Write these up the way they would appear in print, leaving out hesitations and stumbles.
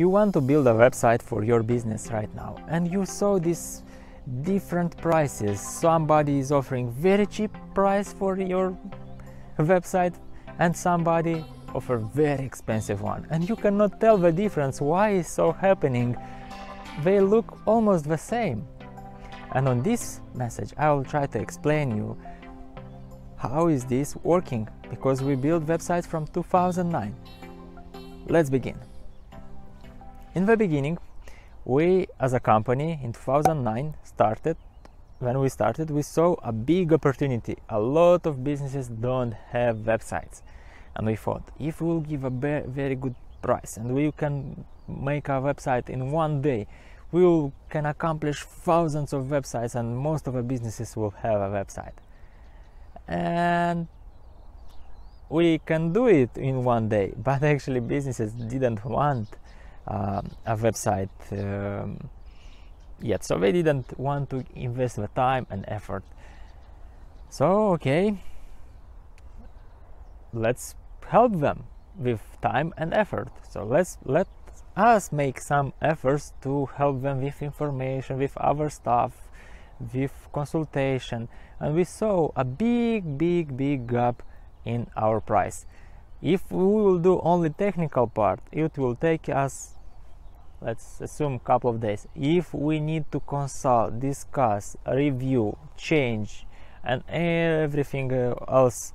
You want to build a website for your business right now, and you saw these different prices. Somebody is offering very cheap price for your website and somebody offer very expensive one, and you cannot tell the difference. Why is so happening? They look almost the same. And on this message I will try to explain you how is this working, because we built websites from 2009. Let's begin. In the beginning, we as a company in 2009 when we started, we saw a big opportunity. A lot of businesses don't have websites, and we thought if we will give a very good price and we can make a website in one day, we can accomplish thousands of websites and most of the businesses will have a website. And we can do it in one day, but actually businesses didn't want a website yet, so they didn't want to invest the time and effort. So okay, let's help them with time and effort. So let us make some efforts to help them with information, with our stuff, with consultation. And we saw a big gap in our price. If we will do only technical part, it will take us, let's assume, a couple of days. If we need to consult, discuss, review, change and everything else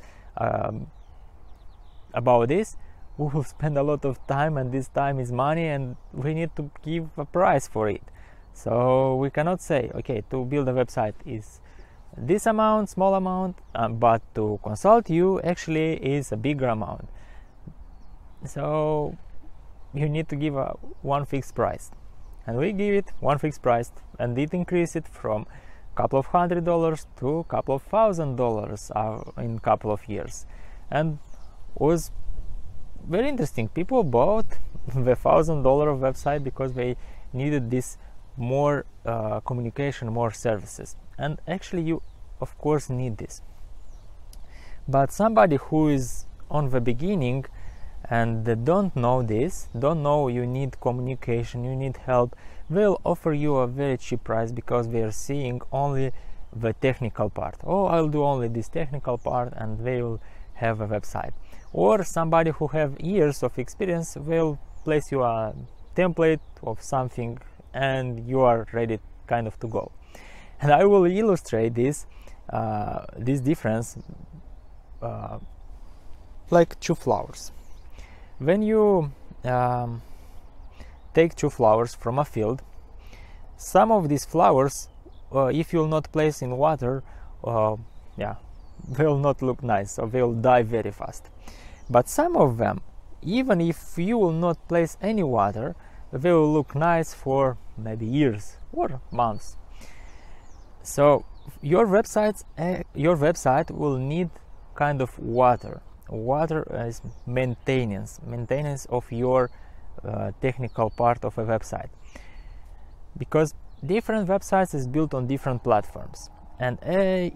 about this, we will spend a lot of time, and this time is money, and we need to give a price for it. So we cannot say, okay, to build a website is this amount, small amount, but to consult you actually is a bigger amount. So you need to give one fixed price, and we give it one fixed price, and it increased it from a couple of $100 to a couple of $1,000 in a couple of years, and was very interesting. People bought the $1,000 website because they needed this more communication, more services, and actually you of course need this. But somebody who is on the beginning and they don't know this, don't know you need communication, you need help, will offer you a very cheap price because they are seeing only the technical part. Oh, I'll do only this technical part and they will have a website. Or somebody who have years of experience will place you a template of something and you are ready kind of to go. And I will illustrate this difference like two flowers. When you take two flowers from a field, some of these flowers, if you will not place in water, they will not look nice, so they will die very fast. But some of them, even if you will not place any water, they will look nice for maybe years or months. So your website will need kind of water. Water is maintenance of your technical part of a website, because different websites is built on different platforms, and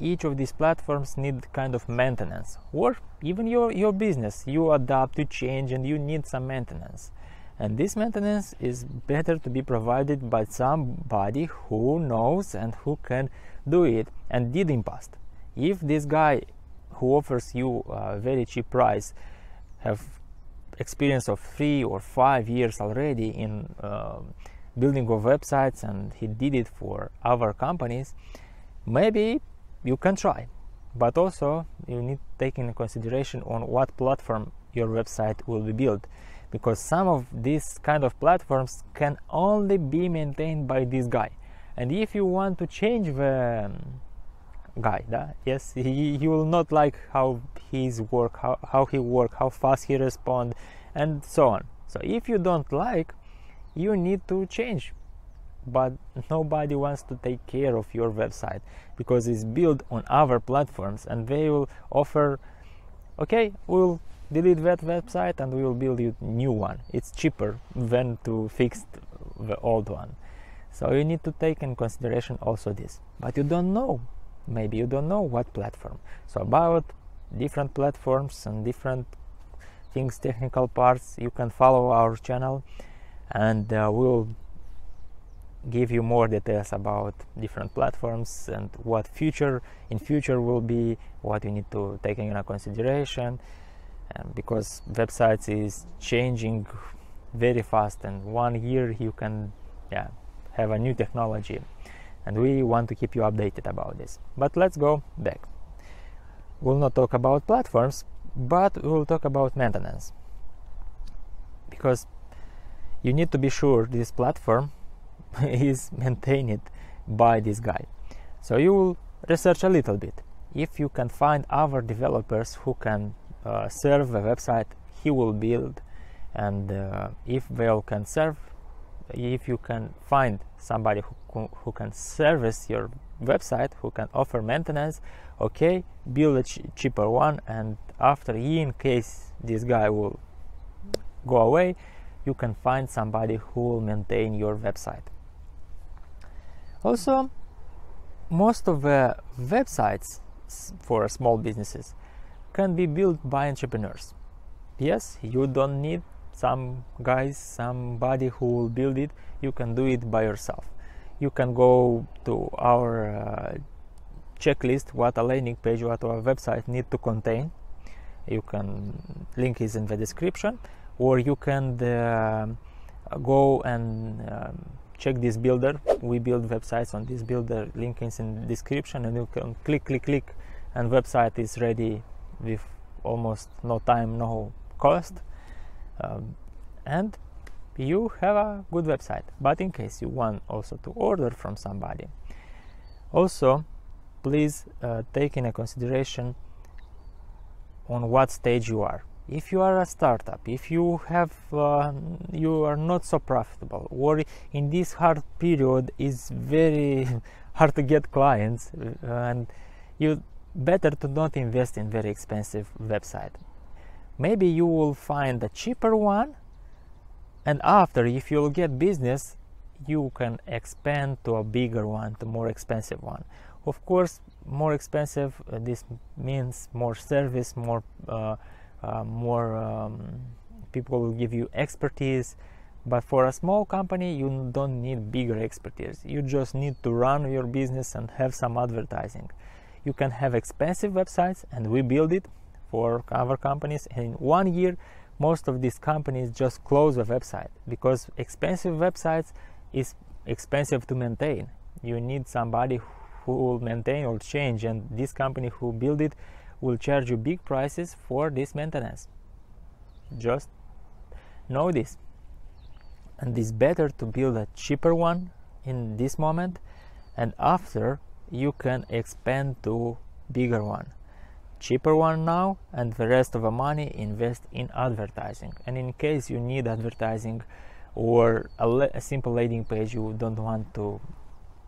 each of these platforms need kind of maintenance. Or even your business, you adapt, you change, and you need some maintenance, and this maintenance is better to be provided by somebody who knows and who can do it and did in past. If this guy who offers you a very cheap price have experience of 3 or 5 years already in building of websites, and he did it for other companies, maybe you can try. But also you need to take into consideration on what platform your website will be built, because some of these kind of platforms can only be maintained by this guy. And if you want to change the guy, yes, he will not like how his work, how he work, how fast he respond, and so on. So if you don't like, you need to change. But nobody wants to take care of your website because it's built on other platforms, and they will offer, okay, we'll delete that website and we will build you a new one. It's cheaper than to fix the old one. So you need to take in consideration also this. But you don't know, maybe you don't know what platform. So about different platforms and different things, technical parts, you can follow our channel, and we'll give you more details about different platforms and what in future will be, what you need to take into consideration, because websites is changing very fast, and 1 year you can have a new technology, and we want to keep you updated about this. But let's go back. We'll not talk about platforms, but we'll talk about maintenance, because you need to be sure this platform is maintained by this guy. So you will research a little bit. If you can find other developers who can serve a website, he will build, and if they all can serve, if you can find somebody who can service your website, who can offer maintenance, okay, build a cheaper one, and after, in case this guy will go away, you can find somebody who will maintain your website. Also, most of the websites for small businesses can be built by entrepreneurs. Yes, you don't need somebody who will build it. You can do it by yourself. You can go to our checklist, what a landing page, what our website need to contain. You can, link is in the description, or you can go and check this builder. We build websites on this builder, link is in the description, and you can click, and website is ready with almost no time, no cost, and you have a good website. But in case you want also to order from somebody, also please take into consideration on what stage you are. If you are a startup, if you have you are not so profitable, or in this hard period is very hard to get clients, and you better to not invest in very expensive website. Maybe you will find a cheaper one, and after, if you'll get business, you can expand to a bigger one, to more expensive one. Of course, more expensive, this means more service, more people will give you expertise. But for a small company, you don't need bigger expertise. You just need to run your business and have some advertising. You can have expensive websites, and we build it for other companies, and in 1 year most of these companies just close a website, because expensive websites is expensive to maintain. You need somebody who will maintain or change, and this company who build it will charge you big prices for this maintenance. Just know this. And it's better to build a cheaper one in this moment, and after you can expand to bigger one. Cheaper one now, and the rest of the money invest in advertising. And in case you need advertising or a simple landing page, you don't want to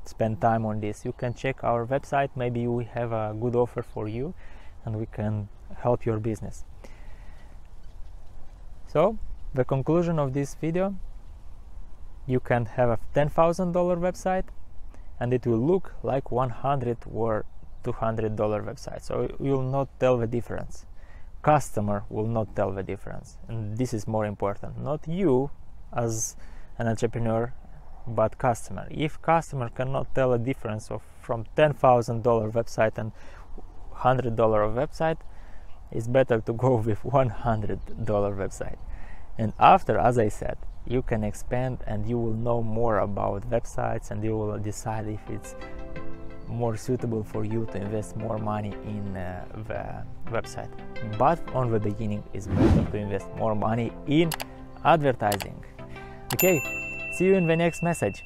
spend time on this, you can check our website. Maybe we have a good offer for you, and we can help your business. So the conclusion of this video: you can have a $10,000 website, and it will look like $100 or $200 website. So you will not tell the difference. Customer will not tell the difference, and this is more important. Not you as an entrepreneur, but customer. If customer cannot tell a difference from $10,000 website and $100 website, it's better to go with $100 website. And after, as I said, you can expand, and you will know more about websites, and you will decide if it's more suitable for you to invest more money in the website. But on the beginning, it's better to invest more money in advertising. Okay, see you in the next message.